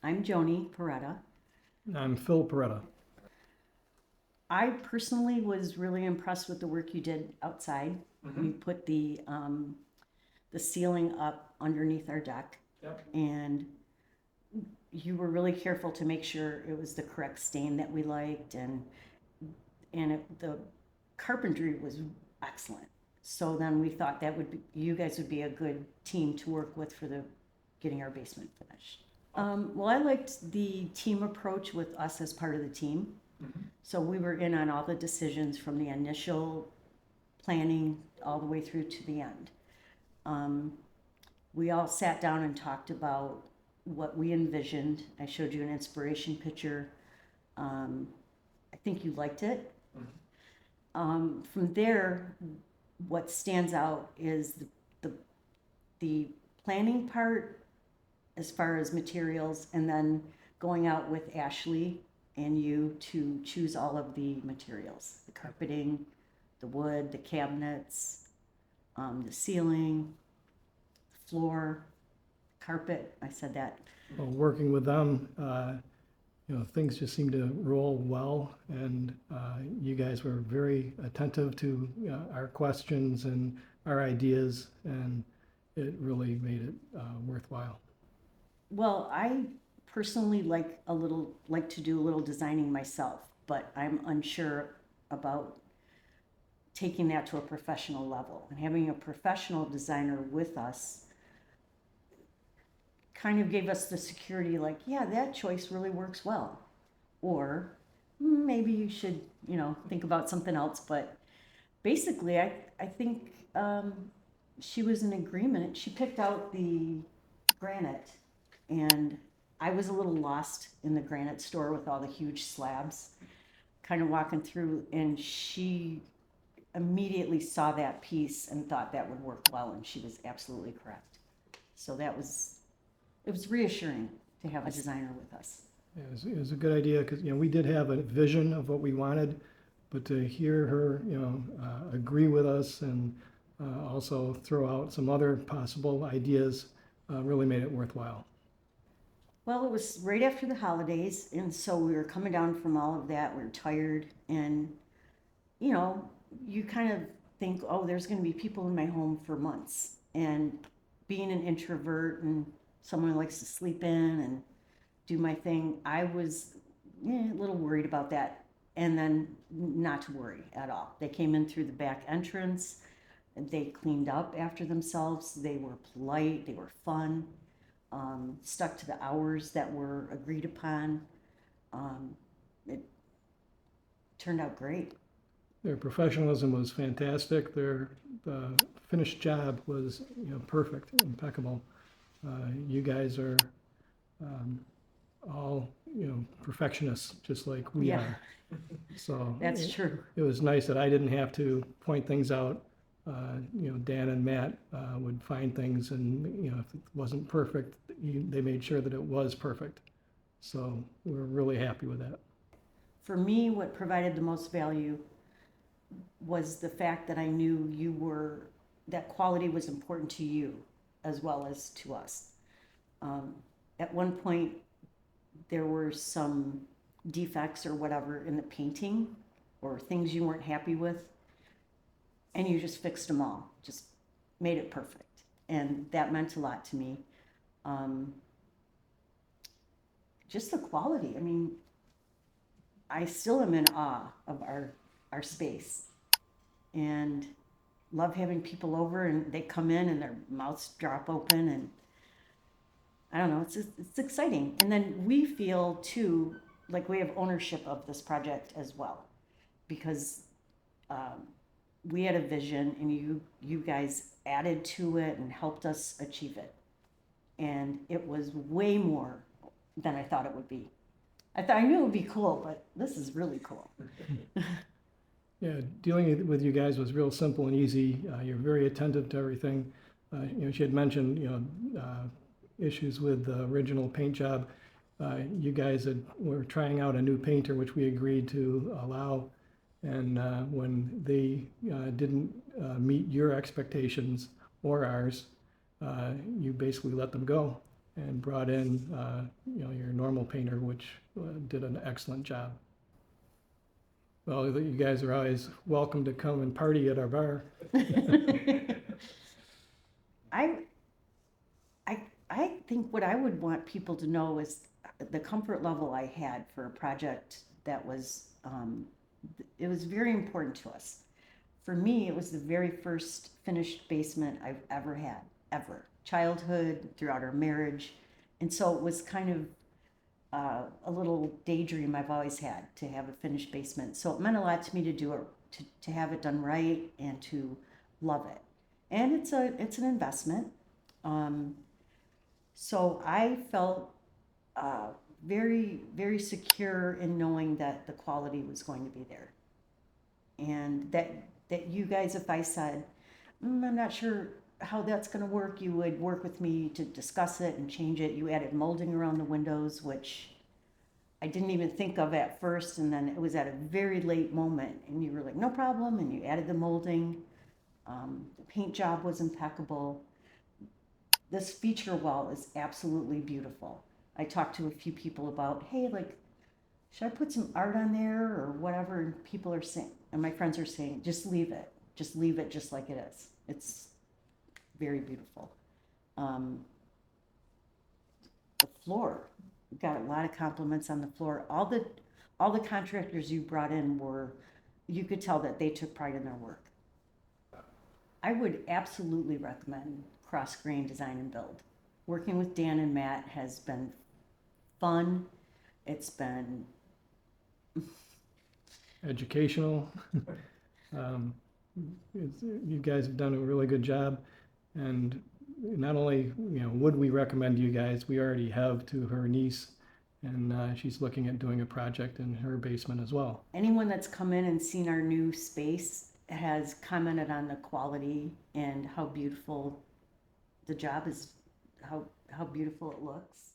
I'm Joni Peretta. I'm Phil Peretta. I personally was really impressed with the work you did outside. Mm-hmm. You put the ceiling up underneath our deck, Yep. and you were really careful to make sure it was the correct stain that we liked, and the carpentry was excellent. So then we thought that you guys would be a good team to work with for the getting our basement finished. Well, I liked the team approach with us as part of the team. Mm-hmm. So we were in on all the decisions from the initial planning all the way through to the end. We all sat down and talked about what we envisioned. I showed you an inspiration picture. I think you liked it. Mm-hmm. From there, what stands out is the planning part as far as materials, and then going out with Ashley and you to choose all of the materials, the carpeting, the wood, the cabinets, the ceiling, the floor, carpet. I said that. Well, working with them, things just seemed to roll well, and you guys were very attentive to our questions and our ideas, and it really made it worthwhile. Well, I personally like to do a little designing myself, but I'm unsure about taking that to a professional level, and having a professional designer with us kind of gave us the security, like, yeah, that choice really works well, or maybe you should, think about something else. But basically, I think she was in agreement. She picked out the granite, and I was a little lost in the granite store with all the huge slabs, kind of walking through, and she immediately saw that piece and thought that would work well, and she was absolutely correct. So it was reassuring to have a designer with us. It was a good idea, because we did have a vision of what we wanted, but to hear her agree with us and also throw out some other possible ideas really made it worthwhile. Well, it was right after the holidays, and so we were coming down from all of that. We were tired, and you kind of think, oh, there's going to be people in my home for months. And being an introvert and someone who likes to sleep in and do my thing, I was a little worried about that. And then not to worry at all. They came in through the back entrance, and they cleaned up after themselves. They were polite, they were fun, stuck to the hours that were agreed upon. It turned out great. Their professionalism was fantastic. Their finished job was perfect, impeccable. You guys are all perfectionists, just like we Yeah. are. So That's true. It was nice that I didn't have to point things out. Dan and Matt would find things, and if it wasn't perfect, they made sure that it was perfect. So we're really happy with that. For me, what provided the most value was the fact that I knew that quality was important to you as well as to us. At one point, there were some defects or whatever in the painting, or things you weren't happy with, and you just fixed them all, just made it perfect. And that meant a lot to me. Just the quality. I mean, I still am in awe of our space, and love having people over, and they come in and their mouths drop open, and I don't know, it's exciting. And then we feel too like we have ownership of this project as well, because we had a vision, and you guys added to it and helped us achieve it, and it was way more than I thought it would be. I knew it would be cool, but this is really cool. Yeah, dealing with you guys was real simple and easy. You're very attentive to everything. She had mentioned, issues with the original paint job. You guys were trying out a new painter, which we agreed to allow. And when they didn't meet your expectations or ours, you basically let them go. and brought in, your normal painter, which did an excellent job. Well, you guys are always welcome to come and party at our bar. I, I think what I would want people to know is the comfort level I had for a project that was, it was very important to us. For me, it was the very first finished basement I've ever had, ever. Childhood, throughout our marriage. And so it was kind of a little daydream I've always had to have a finished basement. So it meant a lot to me to do it, to have it done right and to love it. And it's an investment. So I felt very, very secure in knowing that the quality was going to be there. And that you guys, if I said, I'm not sure how that's going to work, you would work with me to discuss it and change it. You added molding around the windows, which I didn't even think of at first, and then it was at a very late moment, and you were like, no problem, and you added the molding. The paint job was impeccable. This feature wall is absolutely beautiful. I talked to a few people about, hey, like, should I put some art on there or whatever? And people are saying, and my friends are saying, just leave it. Just leave it just like it is. It's very beautiful. The floor, we got a lot of compliments on the floor. All the contractors you brought in you could tell that they took pride in their work. I would absolutely recommend Crossgrain Design and Build. Working with Dan and Matt has been fun. It's been Educational. You guys have done a really good job, and not only would we recommend you guys, we already have to her niece, and she's looking at doing a project in her basement as well. Anyone that's come in and seen our new space has commented on the quality and how beautiful the job is, how beautiful it looks.